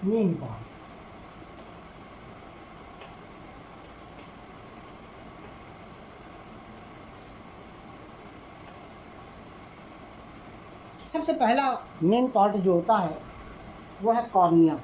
Main part. सबसे पहला main part जो होता है वो है cornea.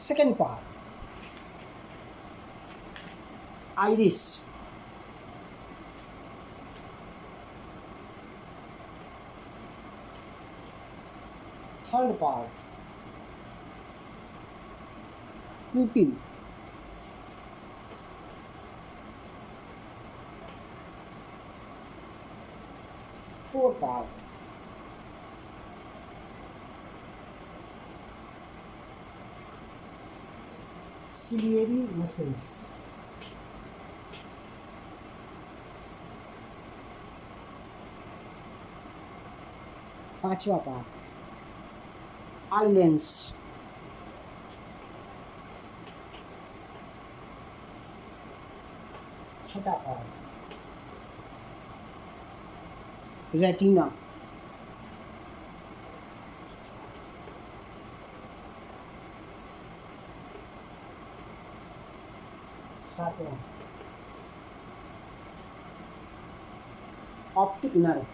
Second part iris. Third part प्यूपिल। Fourth part ciliary muscles. पांचवा पार्ट आइलैंड्स। छठा पार्ट रेटिना। सातवां ऑप्टिक नर्व।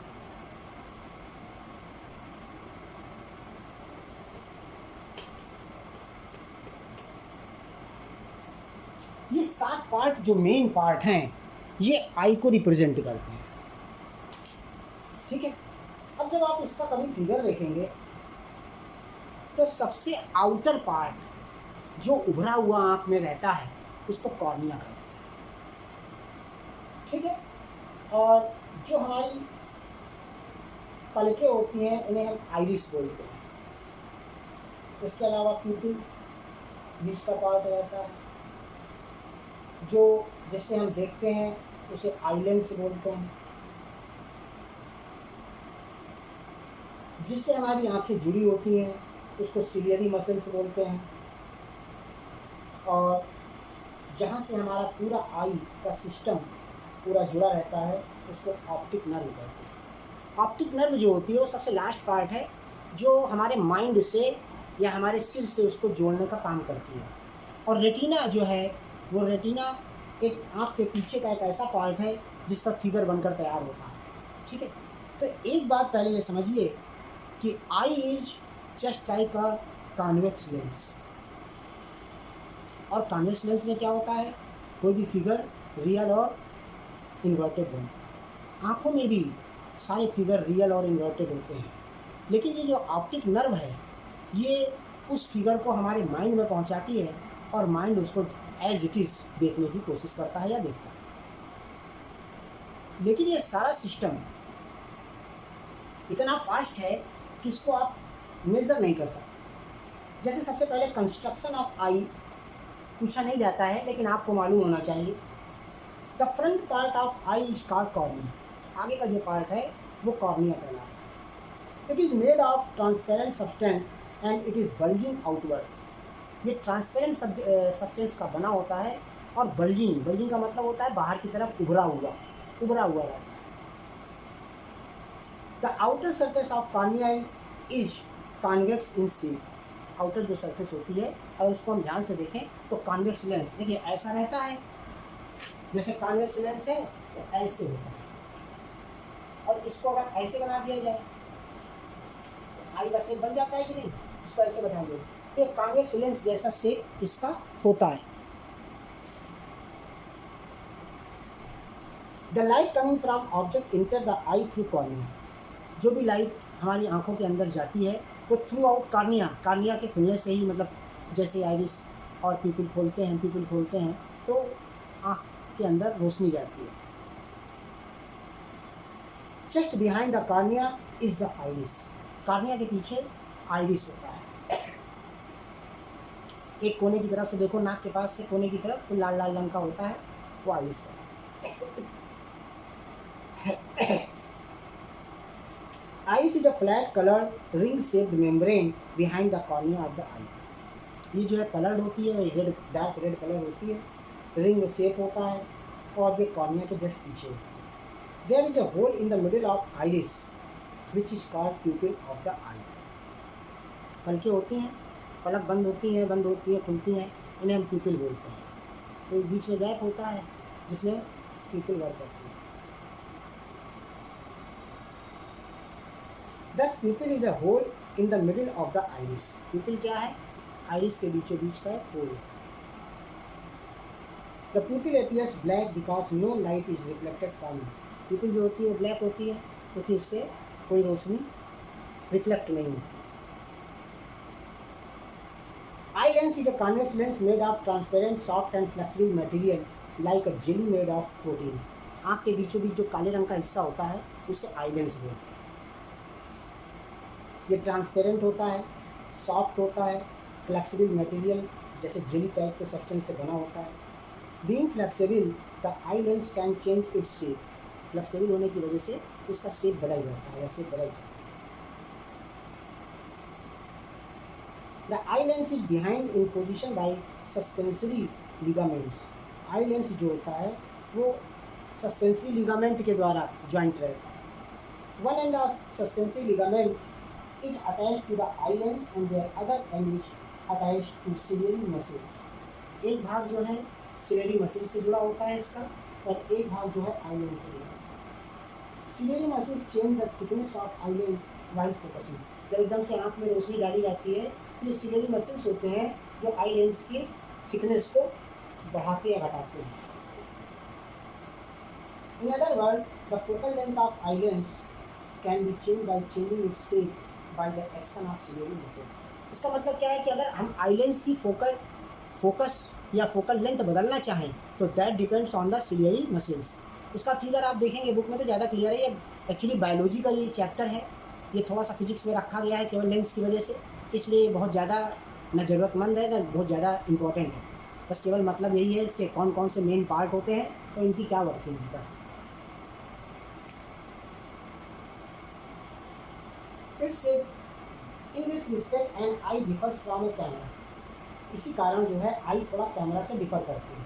ये 7 पार्ट जो मेन पार्ट हैं ये आई को रिप्रेजेंट करते हैं। ठीक है, अब जब आप इसका कभी फिगर देखेंगे तो सबसे आउटर पार्ट जो उभरा हुआ आंख में रहता है उसको कॉर्निया कहते हैं। ठीक है, और जो हमारी पलकें होती हैं उन्हें हम आइरिस बोलते हैं। इसके अलावा प्यूपिल बीच का पार्ट रहता है जो जिससे हम देखते हैं उसे आइलैंड्स बोलते हैं। जिससे हमारी आंखें जुड़ी होती हैं उसको सिलियरी मसल्स बोलते हैं। और जहाँ से हमारा पूरा आई का सिस्टम पूरा जुड़ा रहता है उसको ऑप्टिक नर्व कहते हैं। ऑप्टिक नर्व जो होती है वो सबसे लास्ट पार्ट है जो हमारे माइंड से या हमारे सिर से उसको जोड़ने का काम करती है। और रेटिना जो है वो रेटिना एक आँख के पीछे का एक ऐसा पार्ट है जिस पर फिगर बनकर तैयार होता है। ठीक है, तो एक बात पहले ये समझिए कि eye is just like a convex lens. और कॉन्वेक्स लेंस में क्या होता है, कोई भी फिगर रियल और इन्वर्टेड बनता है। आँखों में भी सारे फिगर रियल और इन्वर्टेड होते हैं, लेकिन ये जो ऑप्टिक नर्व है ये उस फिगर को हमारे माइंड में पहुंचाती है और माइंड उसको एज इट इज़ देखने की कोशिश करता है या देखता है। लेकिन ये सारा सिस्टम इतना फास्ट है कि इसको आप मेज़र नहीं कर सकते। जैसे सबसे पहले कंस्ट्रक्शन ऑफ आई पूछा नहीं जाता है, लेकिन आपको मालूम होना चाहिए। The front part of I is called cornea. आगे का जो पार्ट है वो कॉर्निया कहलाता है। It is made of transparent substance and it is bulging outward. ये ट्रांसपेरेंट सब्सटेंस का बना होता है और बल्जिंग का मतलब होता है बाहर की तरफ उभरा हुआ रहता है। The outer surface of cornea is convex in shape. Outer जो सरफेस होती है अगर उसको हम ध्यान से देखें तो कॉन्वेक्स लेंस देखिए ऐसा रहता है, जैसे कॉन्वेक्स लेंस है तो ऐसे होता है। और इसको अगर ऐसे बना दिया जाए तो आई का शेप बन जाता है कि नहीं। इसको ऐसे बनाएंगे तो कॉन्वेक्स लेंस जैसा शेप इसका होता है। The light coming from object enter the I through cornea. जो भी लाइट हमारी आंखों के अंदर जाती है वो थ्रू आउट कॉर्निया के खुलने से ही, मतलब जैसे आइरिस और प्यूपिल खोलते हैं तो आँख के अंदर रोशनी जाती है। Just behind the cornea is the iris. Cornea के पीछे आइरिस होता है। एक कोने की तरफ से देखो, नाक के पास से कोने की तरफ तो लाल लाल रंग का होता है, वो आइरिस होता है। Iris is a flat colored ring shaped membrane behind the cornea of the eye. ये जो है कलर्ड होती है, रेड डार्क रेड कलर होती है, रिंग शेप होता है और ये कॉर्निया के जस्ट पीछे होता है। There is a hole in the middle of iris which is called pupil of the eye. पलकें होती हैं, पलक बंद होती हैं, खुलती हैं, इन्हें हम प्यूपिल बोलते हैं। तो बीच में गैप होता है जिसमें प्यूपिल वर्क करती है। This pupil is a hole in the middle of the iris. Pupil क्या है? आइरिस के बीचों बीच का एक hole. The pupil appears black because no light is reflected from it. Pupil जो होती है वो ब्लैक होती है क्योंकि उससे कोई रोशनी रिफ्लेक्ट नहीं होती। Eye lens is a convex lens made of transparent soft and flexible material like a jelly made of protein. आँख के बीचों बीच जो काले रंग का हिस्सा होता है उसे आई लेंस बोलते हैं। ये ट्रांसपेरेंट होता है, सॉफ्ट होता है, फ्लेक्सिबल मटेरियल जैसे जेली टाइप के सब्सटेंस से बना होता है। Being flexible the eye lens can change its shape. Flexible होने की वजह से इसका शेप बदल जाता है या शेप बदल जाता है। The eye lens is behind in position by suspensory ligaments. Eye lens जो होता है वो सस्पेंसरी लिगामेंट के द्वारा ज्वाइंट रहता है। One end of suspensory ligament is attached to the eye lens and their other end is attached to ciliary muscles। एक भाग जो है ciliary muscle से जुड़ा होता है इसका और एक भाग जो है eye lens से जुड़ा होता है। ciliary muscles change the thickness of eye lens while focusing। जब एकदम से आँख में रोशनी डाली जाती है तो ये ciliary muscles होते हैं जो आई लेंस की थिकनेस को बढ़ाते या घटाते हैं। In other words, the focal length of eye lens can be changed by changing its shape by the action of ciliary muscles। इसका मतलब क्या है कि अगर हम आई लेंस की फोकस या फोकल लेंथ बदलना चाहें तो that depends on the ciliary muscles. इसका फिगर आप देखेंगे बुक में तो ज़्यादा क्लियर है। ये एक्चुअली बायोलॉजी का ये चैप्टर है, ये थोड़ा सा फिजिक्स में रखा गया है केवल लेंस की वजह से, इसलिए बहुत ज़्यादा न ज़रूरतमंद है न बहुत ज़्यादा इंपॉर्टेंट है। बस केवल मतलब यही है इसके कौन कौन से मेन पार्ट होते हैं तो इनकी क्या वर्किंग है बस। It's in this respect an eye differs from a camera. इसी कारण जो है आई थोड़ा कैमरा से डिफर करती है।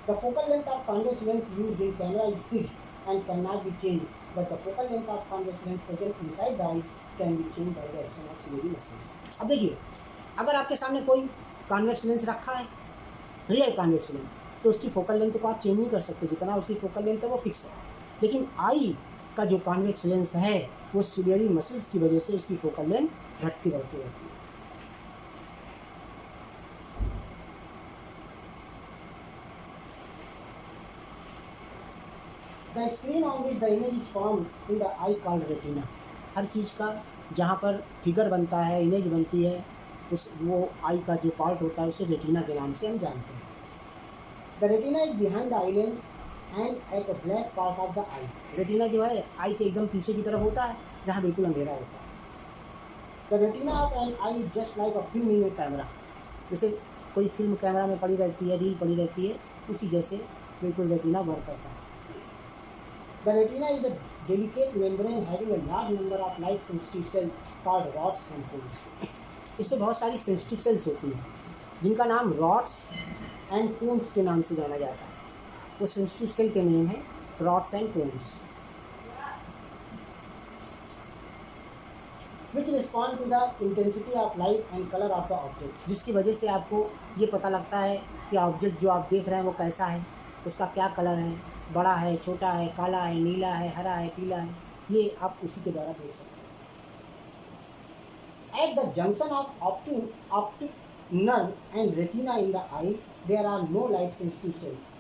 The focal length of convex lens used in camera is fixed and can not be change, but the focal length of convex lens present inside the eyes can be change by the action of ciliary muscles. अब देखिए, अगर आपके सामने कोई convex lens रखा है, real convex lens, तो उसकी फोकल लेंथ को आप चेंज नहीं कर सकते, जितना उसकी फोकल लेंथ है वो फिक्स है। लेकिन आई का जो कॉन्वेक्स लेंस है वो सिलियरी मसल्स की वजह से इसकी फोकल लेंथ घटती बढ़ती रहती है। The screen on which the image is formed in the eye called retina. हर चीज़ का जहाँ पर फिगर बनता है, इमेज बनती है, उस वो आई का जो पार्ट होता है उसे रेटिना के नाम से हम जानते हैं। The retina is behind the eye lens and at a black part of the I. Retina जो है आई के एकदम पीछे की तरफ होता है जहाँ बिल्कुल अंधेरा होता है। The retina of an eye is just like a film in a camera. जैसे कोई फिल्म कैमरा में पड़ी रहती है, रील पड़ी रहती है, उसी जैसे बिल्कुल रेटिना वर्क करता है। The retina is a delicate membrane having a large number of light sensitive cells called rods and cones. इसमें बहुत सारी सेंसिटिव सेल्स होती हैं जिनका नाम रॉड्स एंड कोन्स के नाम से जाना जाता है। वो सेंसिटिव सेल के नेम है rods and cones, which respond to the intensity of light and colour of the object. जिसकी वजह से आपको ये पता लगता है कि ऑब्जेक्ट जो आप देख रहे हैं वो कैसा है, उसका क्या कलर है, बड़ा है, छोटा है, काला है, नीला है, हरा है, पीला है, ये आप उसी के द्वारा देख सकते हैं। At the junction of optic nerve and retina in the eye there are no light sensitive cells.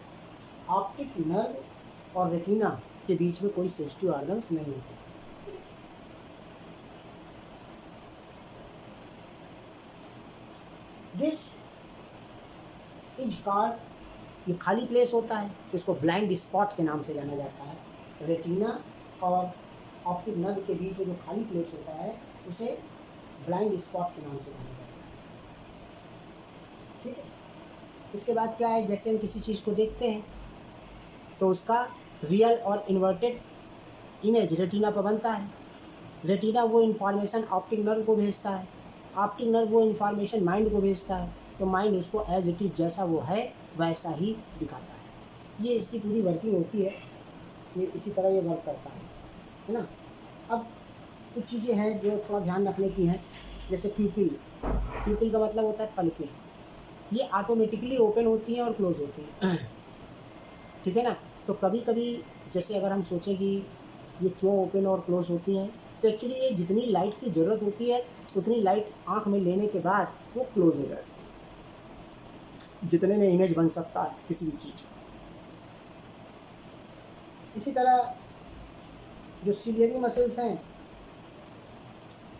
Optic nerve और रेटिना के बीच में कोई सेंसिटिव ऑर्गन्स नहीं होते। दिस इज कॉल्ड, ये खाली प्लेस होता है, इसको ब्लाइंड स्पॉट के नाम से जाना जाता है। रेटिना और ऑप्टिक नर्व के बीच में जो खाली प्लेस होता है उसे ब्लाइंड स्पॉट के नाम से जाना जाता है। ठीक है, इसके बाद क्या है, जैसे हम किसी चीज़ को देखते हैं तो उसका रियल और इन्वर्टेड इमेज रेटिना पर बनता है। रेटिना वो इन्फॉर्मेशन ऑप्टिक नर्व को भेजता है, ऑप्टिक नर्व वो इन्फॉर्मेशन माइंड को भेजता है, तो माइंड उसको एज इट इज़ जैसा वो है वैसा ही दिखाता है। ये इसकी पूरी वर्किंग होती है। ये इसी तरह ये वर्क करता है ना। अब कुछ चीज़ें हैं जो थोड़ा ध्यान रखने की हैं, जैसे प्यूपिल। प्यूपिल का मतलब होता है पलकें, ये ऑटोमेटिकली ओपन होती हैं और क्लोज होती हैं, ठीक है ना। तो कभी कभी जैसे अगर हम सोचें कि ये क्यों ओपन और क्लोज होती हैं, तो एक्चुअली ये जितनी लाइट की ज़रूरत होती है उतनी लाइट आँख में लेने के बाद वो क्लोज हो जाती है, जितने में इमेज बन सकता है किसी भी चीज़ का। इसी तरह जो सिलियरी मसल्स हैं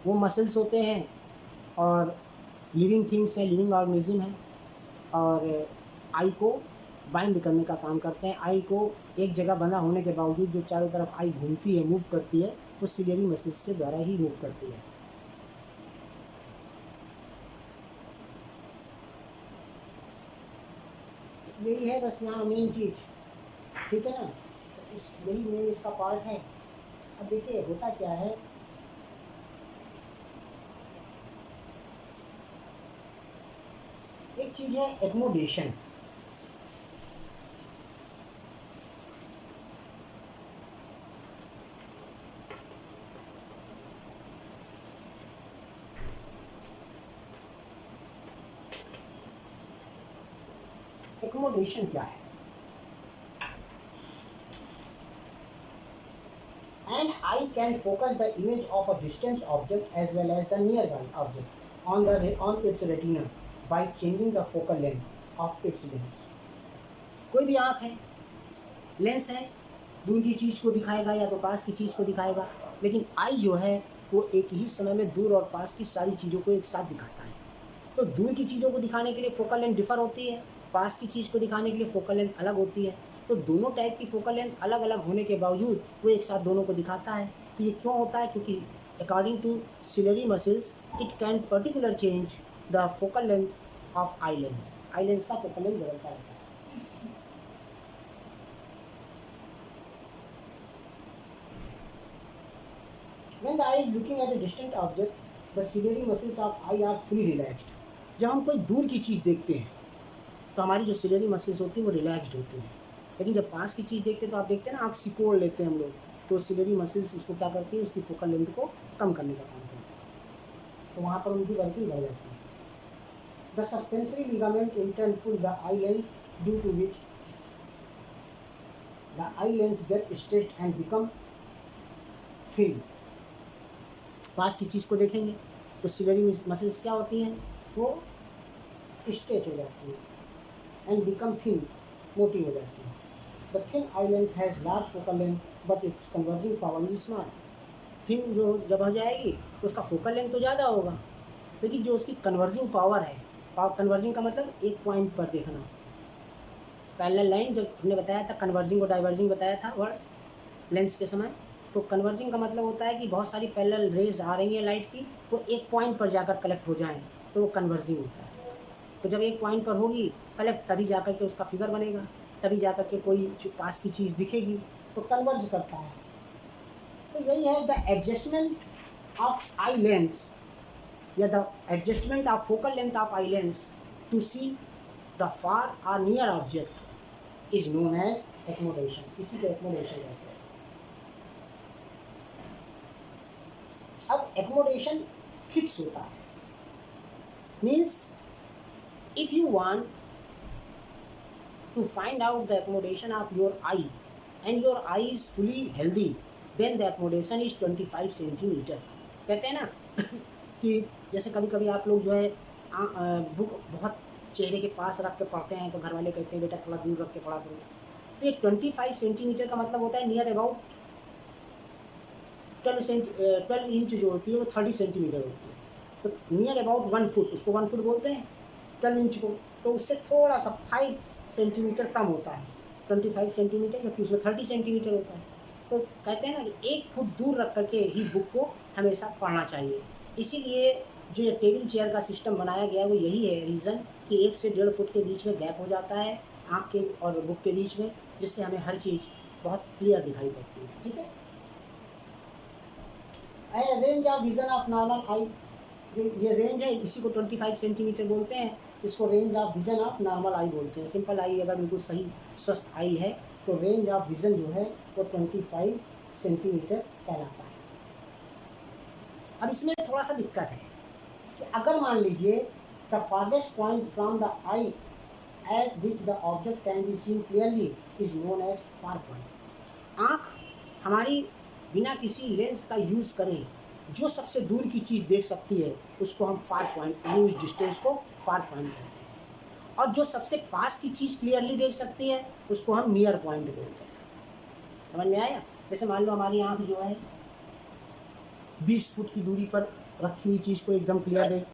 वो मसल्स होते हैं और लिविंग थिंग्स हैं, लिविंग ऑर्गेनिज्म हैं, और आई को बाइंड करने का काम करते हैं। आई को एक जगह बना होने के बावजूद जो चारों तरफ आई घूमती है, मूव करती है, वो सिलियरी मसल्स के द्वारा ही मूव करती है। यही है बस यहाँ मेन चीज़, ठीक है ना। तो यही मेन इसका पार्ट है। अब देखिए होता क्या है, एक चीज़ है एकोमोडेशन। एकोमोडेशन क्या है? An eye can focus the image of a distant object as well as the nearby object on its retina by changing the focal length of its lens. कोई भी आँख है, लेंस है, दूर की चीज़ को दिखाएगा या तो पास की चीज़ को दिखाएगा, लेकिन आई जो है वो एक ही समय में दूर और पास की सारी चीज़ों को एक साथ दिखाता है। तो दूर की चीज़ों को दिखाने के लिए फोकल लेंथ डिफर होती है, पास की चीज़ को दिखाने के लिए फोकल लेंथ अलग होती है। तो दोनों टाइप की फोकल लेंथ अलग अलग होने के बावजूद वो एक साथ दोनों को दिखाता है। तो ये क्यों होता है? क्योंकि according to ciliary muscles it can particular change the focal length of eye lens. Eye lens का फोकल लेंथ बदलता रहता है। When the eye is looking at a distant object, the ciliary muscles of eye are fully relaxed. जब हम कोई दूर की चीज़ देखते हैं तो हमारी जो सिलियरी मसल्स होती हैं वो रिलैक्स्ड होती हैं, लेकिन जब पास की चीज़ देखते हैं तो आप देखते हैं ना, आँख सिकोड़ लेते हैं हम लोग, तो सिलियरी मसल्स उसको क्या करती है, उसकी फोकल लेंथ को कम करने का काम करती है, तो वहाँ पर उनकी वर्किंग बढ़ जाती है। The suspensory ligament in turn pull the eye lens due to which the eye lens get stretched and become thin. पास की चीज़ को देखेंगे तो सिलियरी मसल्स क्या होती हैं, वो स्ट्रेच हो जाती है एंड बिकम थिन, मोटी हो जाती है। The thin eye lens has large focal length but it's converging power is small. Thin जो जब हो जाएगी तो उसका फोकल लेंथ तो ज़्यादा होगा, लेकिन जो उसकी कन्वर्जिंग पावर है, कन्वर्जिंग का मतलब एक पॉइंट पर देखना। पैरेलल लाइन जब हमने बताया था, कन्वर्जिंग और डाइवर्जिंग बताया था वर्ड लेंस के समय, तो कन्वर्जिंग का मतलब होता है कि बहुत सारी पैरेलल रेज आ रही है लाइट की, वो एक पॉइंट पर जाकर कलेक्ट हो जाएं, तो वो कन्वर्जिंग होता है। तो जब एक पॉइंट पर होगी कलेक्ट, तभी जाकर के उसका फिगर बनेगा, तभी जाकर के कोई पास की चीज़ दिखेगी, तो कन्वर्ज करता है। तो यही है the adjustment of eye lens या the adjustment of focal length of eye lens to see the far और near object is known as accommodation. इसी को एक्मोडेशन कहते हैं। अब एक्मोडेशन फिक्स होता है, means if you want to find out the accommodation of your eye and your eye is fully healthy, then the accommodation is 25 centimetre. कहते हैं ना कि जैसे कभी कभी आप लोग जो है बुक बहुत चेहरे के पास रख के पढ़ते हैं, तो घर वाले कहते हैं बेटा थोड़ा दूर रख के पढ़ा करो। तो ये 25 सेंटीमीटर का मतलब होता है नियर अबाउट 12 इंच जो होती है वो 30 सेंटीमीटर होती है। तो नियर अबाउट 1 फुट, उसको 1 फुट बोलते हैं 12 इंच को, तो उससे थोड़ा सा 5 सेंटीमीटर कम होता है 25 सेंटीमीटर, जबकि उसमें 30 सेंटीमीटर होता है। तो कहते हैं ना कि 1 फुट दूर रख करके ही बुक को हमेशा पढ़ना चाहिए। इसीलिए जो ये टेबल चेयर का सिस्टम बनाया गया है वो यही है रीज़न कि 1 से 1.5 फुट के बीच में गैप हो जाता है आँख के और बुक के बीच में, जिससे हमें हर चीज़ बहुत क्लियर दिखाई पड़ती है। ठीक है। Range of vision of normal eye, ये रेंज है, इसी को 25 सेंटीमीटर बोलते हैं, इसको range of vision of normal eye बोलते हैं। सिंपल आई अगर बिल्कुल सही स्वस्थ आई है तो रेंज ऑफ विज़न जो है वो 25 सेंटीमीटर कहलाता है। अब इसमें थोड़ा सा दिक्कत है कि अगर मान लीजिए the farthest point from the eye at which the object can be seen clearly is known as far point. आँख हमारी बिना किसी लेंस का यूज़ करे जो सबसे दूर की चीज़ देख सकती है उसको हम फार पॉइंट, यूज डिस्टेंस को फार पॉइंट कहते हैं, और जो सबसे पास की चीज़ क्लियरली देख सकती है उसको हम नियर पॉइंट बोलते हैं। समझ में आया? जैसे मान लो हमारी आँख जो है 20 फुट की दूरी पर रखी हुई चीज़ को एकदम क्लियर देख